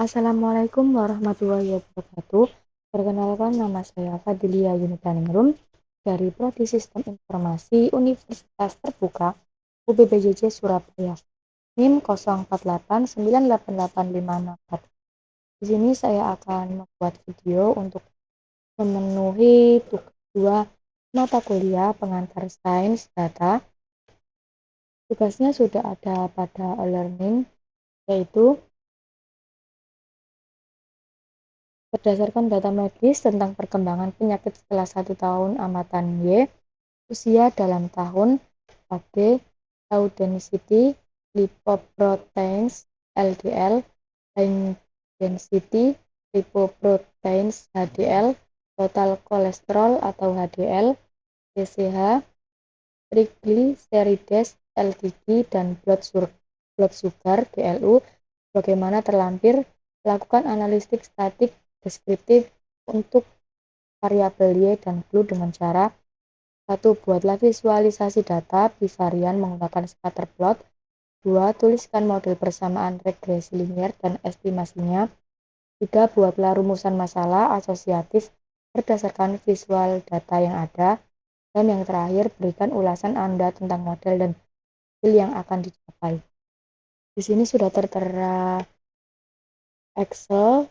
Assalamualaikum warahmatullahi wabarakatuh. Perkenalkan, nama saya Fadilia Yunitaningrum dari Prodi Sistem Informasi Universitas Terbuka UPBJJ Surabaya. NIM 04898856. Di sini saya akan membuat video untuk memenuhi tugas 2 mata kuliah pengantar sains data. Tugasnya sudah ada pada e-learning, yaitu berdasarkan data medis tentang perkembangan penyakit setelah 1 tahun amatan Y, usia dalam tahun, HD, low density lipoproteins LDL, high density lipoproteins HDL, total kolesterol atau HDL, TSH, triglycerides LDL, dan blood sugar GLU. Bagaimana terlampir, lakukan analitik statik deskriptif untuk variabel Y dan Q dengan cara 1. Buatlah visualisasi data bivarian menggunakan scatter plot. 2. Tuliskan model persamaan regresi linier dan estimasinya. 3. Buatlah rumusan masalah asosiatif berdasarkan visual data yang ada. Dan yang terakhir, berikan ulasan Anda tentang model dan hasil yang akan dicapai. Di sini sudah tertera Excel.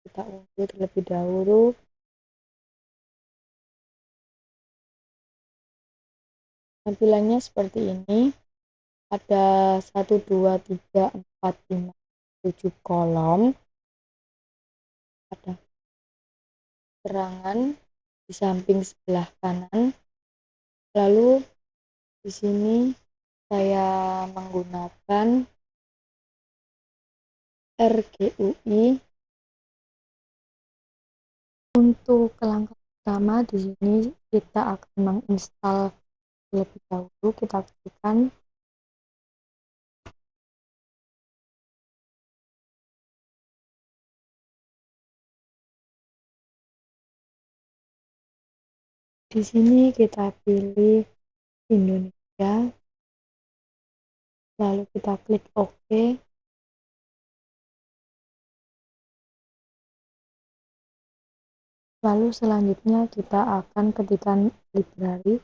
Kita unduh terlebih dahulu. Tampilannya seperti ini. Ada 1, 2, 3, 4, 5, 7 kolom. Ada terangan di samping sebelah kanan. Lalu di sini saya menggunakan RGUI. Untuk langkah pertama di sini kita akan menginstal terlebih dahulu. Kita ketikkan di sini, kita pilih Indonesia, lalu kita klik OK. Lalu selanjutnya kita akan ketikkan library.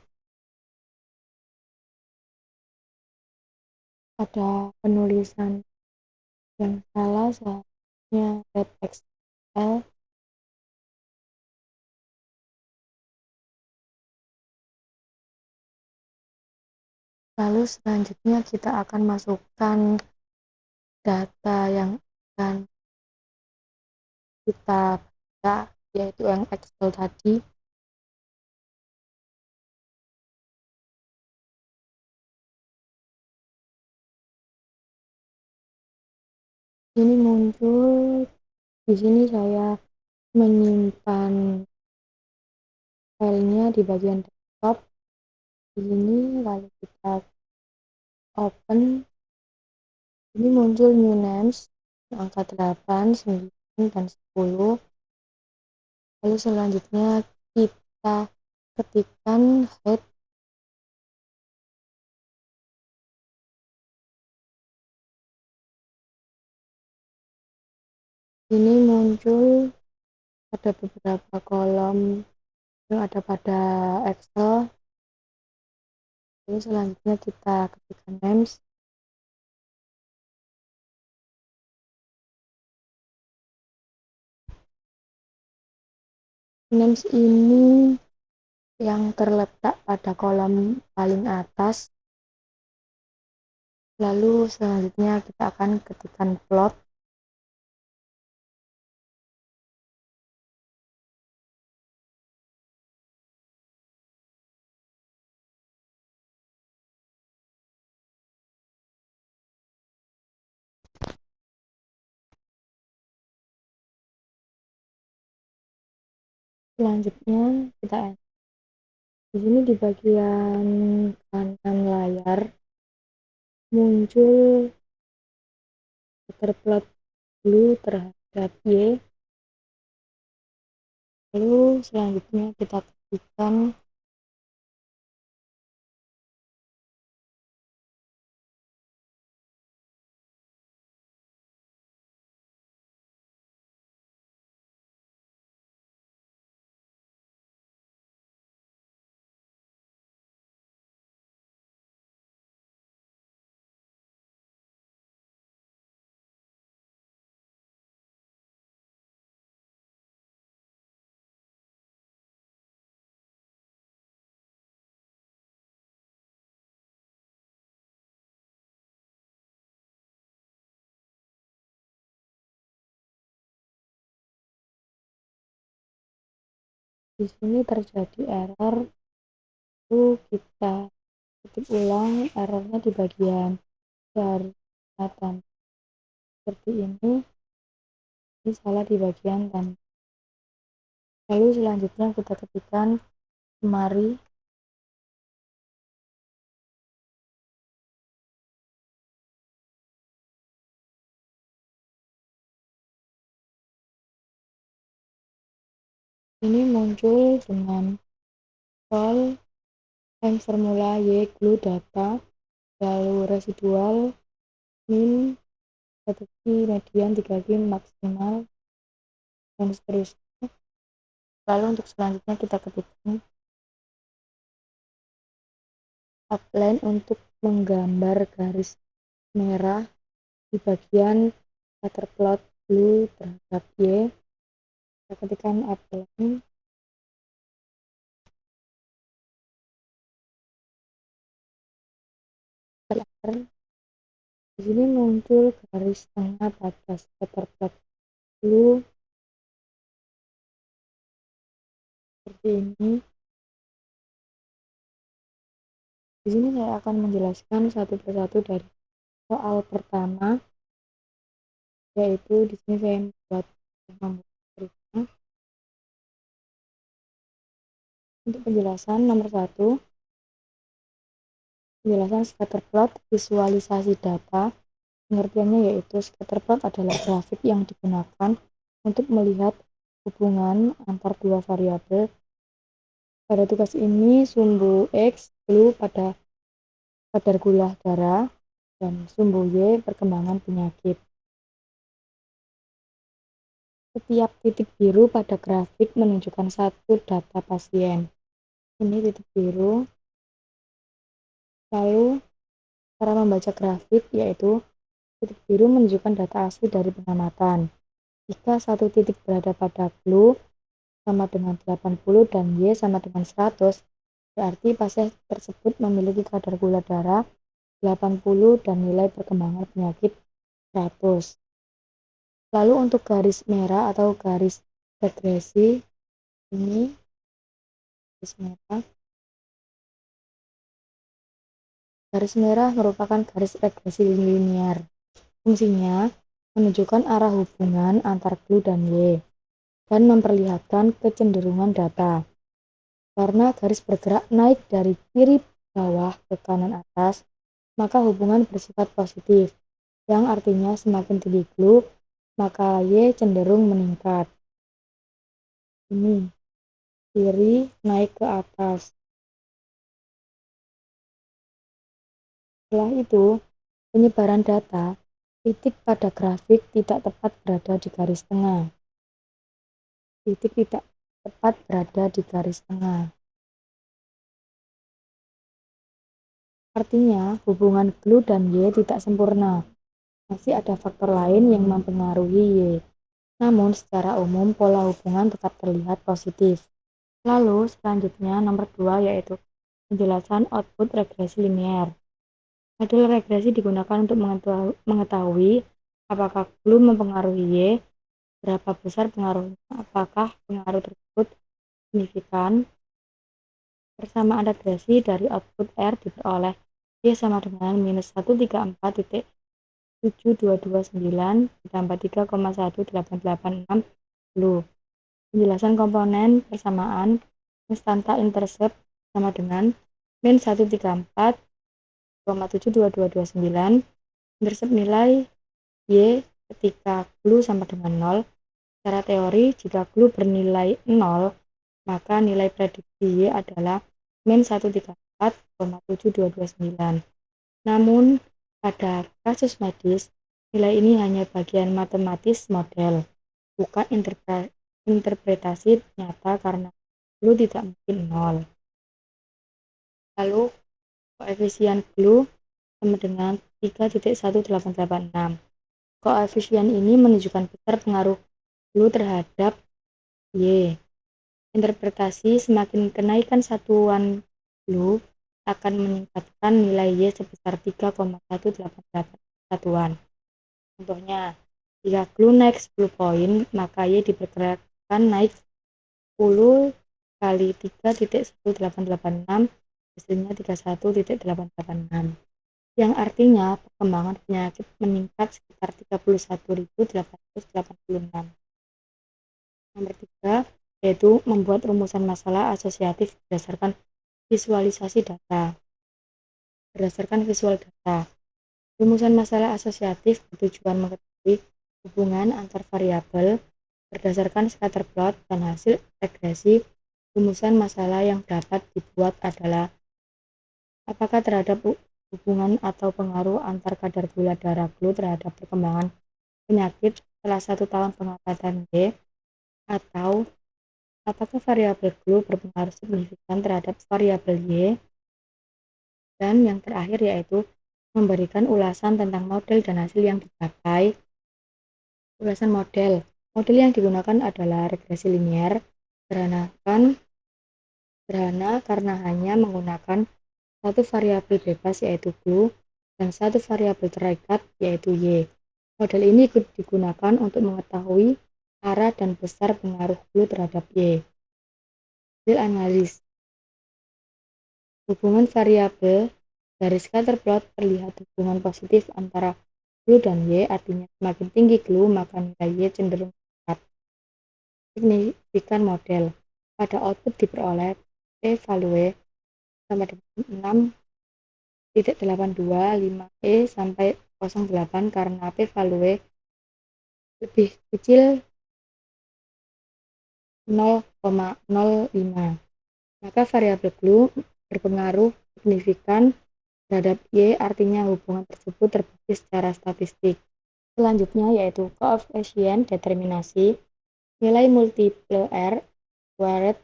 Ada penulisan yang salah, seharusnya XL. Lalu selanjutnya kita akan masukkan data yang akan kita baca, yaitu yang Excel tadi. Ini muncul. Di sini saya menyimpan filenya di bagian desktop. Di sini lalu kita open. Ini muncul new names, angka 8, 9, dan 10. Lalu selanjutnya kita ketikkan head. Ini muncul ada beberapa kolom yang ada pada Excel. Lalu selanjutnya kita ketikkan names. Names ini yang terletak pada kolom paling atas. Lalu selanjutnya kita akan ketikkan plot. Selanjutnya kita di sini di bagian kanan layar muncul plot blue terhadap Y. Lalu selanjutnya kita ketikkan Di sini terjadi error, lalu kita ketik ulang errornya di bagian dari kecamatan. Seperti ini salah di bagian tanda. Lalu selanjutnya kita ketikkan kemari. Ini muncul dengan call time formula y glue data, lalu residual min 1 median 3 maksimal, dan seterusnya. Lalu untuk selanjutnya kita ketikkan outline untuk menggambar garis merah di bagian scatterplot blue terhadap y. Kita ketikkan outline. Di sini muncul garis tengah pada scatterplot blue seperti ini. Di sini saya akan menjelaskan satu persatu dari soal pertama, yaitu di sini saya membuat berikutnya. Untuk penjelasan nomor 1, penjelasan scatterplot, visualisasi data. Pengertiannya yaitu scatterplot adalah grafik yang digunakan untuk melihat hubungan antar dua variabel. Pada tugas ini, sumbu X glue pada kadar gula darah dan sumbu Y perkembangan penyakit. Setiap titik biru pada grafik menunjukkan satu data pasien. Ini titik biru. Lalu cara membaca grafik yaitu titik biru menunjukkan data asli dari pengamatan. Jika satu titik berada pada glue sama dengan 80 dan Y sama dengan 100, berarti pasien tersebut memiliki kadar gula darah 80 dan nilai perkembangan penyakit 100. Lalu untuk garis merah atau garis regresi, ini garis merah. Garis merah merupakan garis regresi linier. Fungsinya menunjukkan arah hubungan antar glue dan Y dan memperlihatkan kecenderungan data. Karena garis bergerak naik dari kiri bawah ke kanan atas, maka hubungan bersifat positif, yang artinya semakin tinggi glue, maka Y cenderung meningkat. Ini kiri naik ke atas. Setelah itu, penyebaran data, titik pada grafik tidak tepat berada di garis tengah. Titik tidak tepat berada di garis tengah. Artinya, hubungan glue dan Y tidak sempurna. Masih ada faktor lain yang mempengaruhi Y. Namun, secara umum, pola hubungan tetap terlihat positif. Lalu, selanjutnya nomor 2 yaitu penjelasan output regresi linear. Model regresi digunakan untuk mengetahui apakah glue mempengaruhi Y, berapa besar pengaruhnya, apakah pengaruh tersebut signifikan. Persamaan regresi dari output R diperoleh Y sama dengan minus 134.7229 ditambah 3,1886 glue. Penjelasan komponen persamaan konstanta intercept sama dengan min 134,7229 intercept nilai Y ketika glue sama dengan 0. Secara teori, jika glue bernilai 0, maka nilai prediksi Y adalah min 134,7229. Namun, pada kasus medis, nilai ini hanya bagian matematis model, bukan interpretasi nyata karena glue tidak mungkin 0. Lalu, koefisien glue sama dengan 3.1886. Koefisien ini menunjukkan besar pengaruh glue terhadap Y. Interpretasi semakin kenaikan satuan glue akan meningkatkan nilai Y sebesar 3,188 satuan. Contohnya, jika glue naik 10 poin, maka Y diperkirakan naik 10 kali 3.186 hasilnya 31.886, yang artinya perkembangan penyakit meningkat sekitar 31.886. Nomor 3 yaitu membuat rumusan masalah asosiatif berdasarkan visualisasi data. Berdasarkan visual data, rumusan masalah asosiatif bertujuan mengetahui hubungan antar variabel berdasarkan scatter plot, dan hasil regresi rumusan masalah yang dapat dibuat adalah apakah terhadap hubungan atau pengaruh antar kadar gula darah GLU terhadap perkembangan penyakit setelah 1 tahun pengobatan Y, atau apakah variabel GLU berpengaruh signifikan terhadap variabel Y, dan yang terakhir yaitu memberikan ulasan tentang model dan hasil yang dicapai. Ulasan model yang digunakan adalah regresi linear, sederhana karena hanya menggunakan satu variabel bebas yaitu GLU dan satu variabel terikat yaitu Y. Model ini digunakan untuk mengetahui arah dan besar pengaruh GLU terhadap Y. Hasil analis hubungan variabel dari scatter plot terlihat hubungan positif antara GLU dan Y, artinya semakin tinggi GLU maka nilai Y cenderung meningkat. Signifikan model pada output diperoleh p-value sama dengan 6.825 sampai 08 karena p-value lebih kecil 0,05, maka variabel GLU berpengaruh signifikan terhadap Y, artinya hubungan tersebut terbukti secara statistik. Selanjutnya yaitu koefisien determinasi, nilai multiple R squared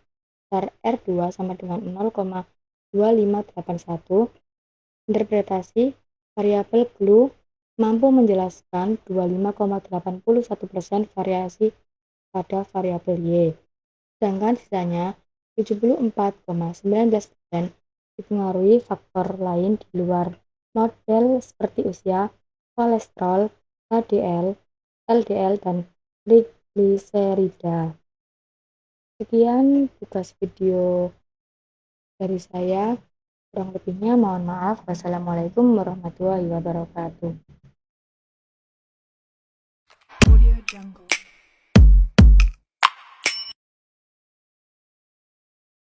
besar R2 sama dengan 0,2581. Interpretasi variabel GLU mampu menjelaskan 25,81% variasi pada variabel Y, sedangkan sisanya 74,19% dipengaruhi faktor lain di luar model seperti usia, kolesterol, HDL, LDL, dan trigliserida. Sekian tugas video dari saya, kurang lebihnya mohon maaf. Wassalamualaikum warahmatullahi wabarakatuh.